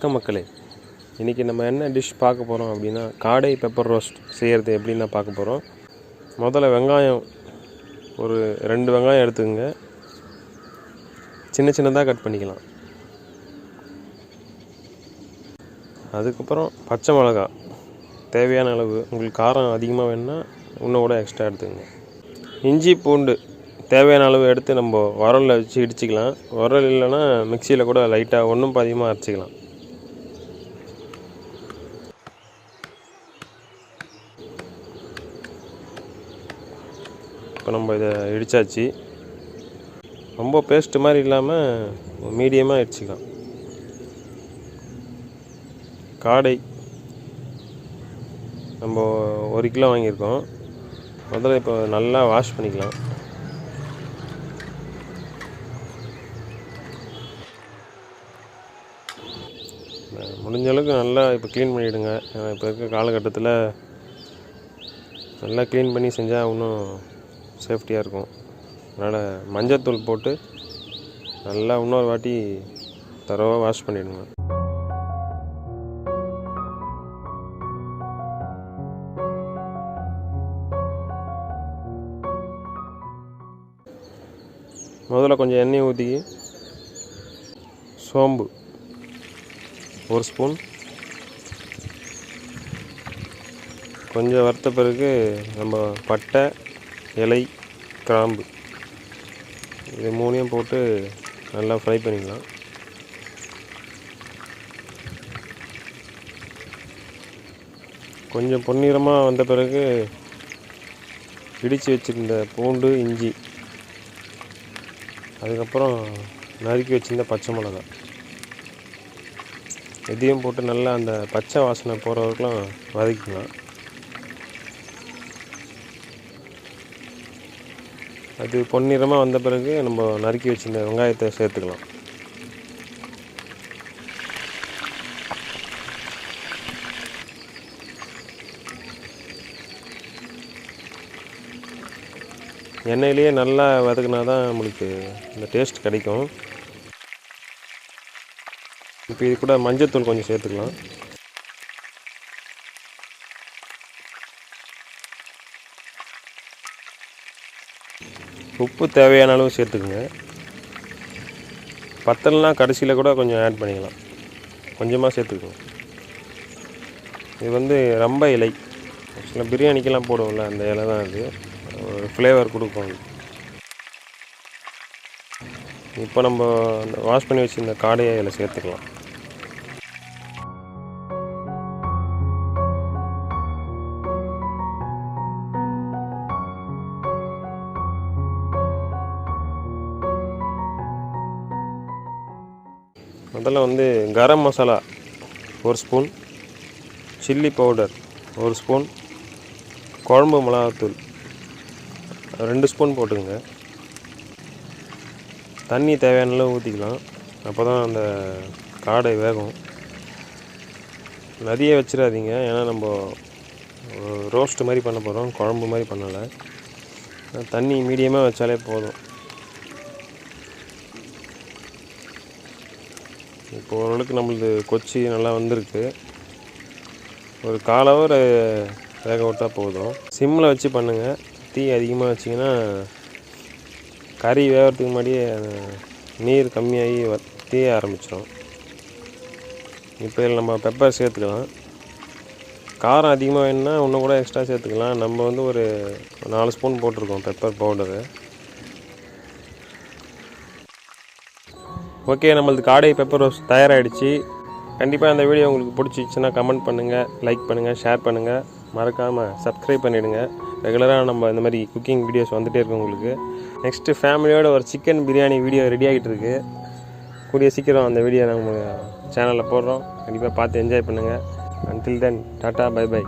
வணக்கம் மக்களே. இன்றைக்கி நம்ம என்ன டிஷ் பார்க்க போகிறோம் அப்படின்னா காடை பெப்பர் ரோஸ்ட் செய்கிறது எப்படின்னா பார்க்க போகிறோம். முதல்ல வெங்காயம் ஒரு 2 வெங்காயம் எடுத்துக்கோங்க, சின்ன சின்னதாக கட் பண்ணிக்கலாம். அதுக்கப்புறம் பச்சை மிளகா தேவையான அளவு, உங்களுக்கு காரம் அதிகமாக வேணும்னா இன்னும் கூட எக்ஸ்ட்ரா எடுத்துக்கோங்க. இஞ்சி பூண்டு தேவையான அளவு எடுத்து நம்ம உரலில் வச்சு இடிச்சிக்கலாம். உரல் இல்லைன்னா மிக்சியில் கூட லைட்டாக ஒன்றும் பாதியமாக அரைச்சிக்கலாம். இப்போ நம்ம இதை இடித்தாச்சு. ரொம்ப பேஸ்ட்டு மாதிரி இல்லாமல் மீடியமாக இடிச்சிக்கலாம். காடை நம்ம 1 கிலோ வாங்கியிருக்கோம். முதல்ல இப்போ நல்லா வாஷ் பண்ணிக்கலாம். முடிஞ்ச அளவுக்கு நல்லா இப்போ க்ளீன் பண்ணிவிடுங்க. இப்போ இருக்க காலகட்டத்தில் நல்லா க்ளீன் பண்ணி செஞ்சால் இன்னும் சேஃப்டியாக இருக்கும். அதனால் மஞ்சத்தூள் போட்டு நல்லா இன்னொரு வாட்டி தரோவாக வாஷ் பண்ணிவிடுங்க. முதல்ல கொஞ்சம் எண்ணெய் ஊற்றி சோம்பு 1 ஸ்பூன், கொஞ்சம் வறுத்த பிறகு நம்ம பட்டை, இலை, கிராம்பு இது 3ஐயும் போட்டு நல்லா ஃப்ரை பண்ணிக்கலாம். கொஞ்சம் பொன்னிறமாக வந்த பிறகு இடித்து வச்சுருந்த பூண்டு, இஞ்சி, அதுக்கப்புறம் நறுக்கி வச்சுருந்த பச்சை மிளகாய் இதையும் போட்டு நல்லா அந்த பச்சை வாசனை போகிற வரைக்கும் வதக்கிக்கலாம். அது பொன்னிறமாக வந்த பிறகு நம்ம நறுக்கி வச்சுருந்த வெங்காயத்தை சேர்த்துக்கலாம். எண்ணெயிலேயே நல்லா வதக்குனா தான் நம்மளுக்கு இந்த டேஸ்ட் கிடைக்கும். இப்போ இது கூட மஞ்சத்தூள் கொஞ்சம் சேர்த்துக்கலாம். உப்பு தேவையான அளவு சேர்த்துக்குங்க. பத்தலைனா கடைசியில் கூட கொஞ்சம் ஆட் பண்ணிக்கலாம். கொஞ்சமாக சேர்த்துக்குங்க. இது ரொம்ப இலை, சில பிரியாணிக்கெல்லாம் போடுவோம்ல, அந்த இலை தான் அது. ஒரு ஃப்ளேவர் கொடுக்கும். இப்போ நம்ம அந்த வாஷ் பண்ணி வச்சுருந்த காடையை இதில் சேர்த்துக்கலாம். முதல்ல garam masala 1 spoon, chilli powder 1 spoon, குழம்பு மிளகாத்தூள் 2 ஸ்பூன் போட்டுக்கோங்க. தண்ணி தேவையான அளவு ஊற்றிக்கலாம். அப்போ தான் அந்த காடை வேகும். நிறைய வச்சிடாதீங்க, ஏன்னா நம்ம ரோஸ்ட்டு மாதிரி பண்ண போகிறோம், குழம்பு மாதிரி பண்ணலை. தண்ணி மீடியமாக வச்சாலே போதும். இப்போ ஓரளவுக்கு நம்மளுக்கு கொச்சி நல்லா வந்திருக்கு. ஒரு 1/4 ஹவர் வேக விட்டால் போதும். சிம்மில் வச்சு பண்ணுங்கள். தீ அதிகமாக வச்சிங்கன்னா கறி வேகிறதுக்கு முன்னாடியே நீர் கம்மியாகி தீய ஆரம்பிச்சிடும். இப்போ இதில் நம்ம பெப்பர் சேர்த்துக்கலாம். காரம் அதிகமாக வேணும்னா இன்னும் கூட எக்ஸ்ட்ரா சேர்த்துக்கலாம். நம்ம ஒரு 4 ஸ்பூன் போட்டிருக்கோம் பெப்பர் பவுடரு. ஓகே, நம்மளுக்கு காடை பெப்பர் ரோஸ்ட் தயாராகிடுச்சு. கண்டிப்பாக அந்த வீடியோ உங்களுக்கு பிடிச்சிச்சுன்னா கமெண்ட் பண்ணுங்கள், லைக் பண்ணுங்கள், ஷேர் பண்ணுங்கள். மறக்காமல் சப்ஸ்கிரைப் பண்ணிவிடுங்க. ரெகுலராக நம்ம இந்த மாதிரி குக்கிங் வீடியோஸ் வந்துகிட்டே இருக்கும் உங்களுக்கு. நெக்ஸ்ட்டு ஃபேமிலியோட ஒரு சிக்கன் பிரியாணி வீடியோ ரெடி ஆகிட்டு இருக்குது. கூடிய சீக்கிரம் அந்த வீடியோ நம்ம சேனலில் போடுறோம். கண்டிப்பாக பார்த்து என்ஜாய் பண்ணுங்கள். Until then tata, bye by.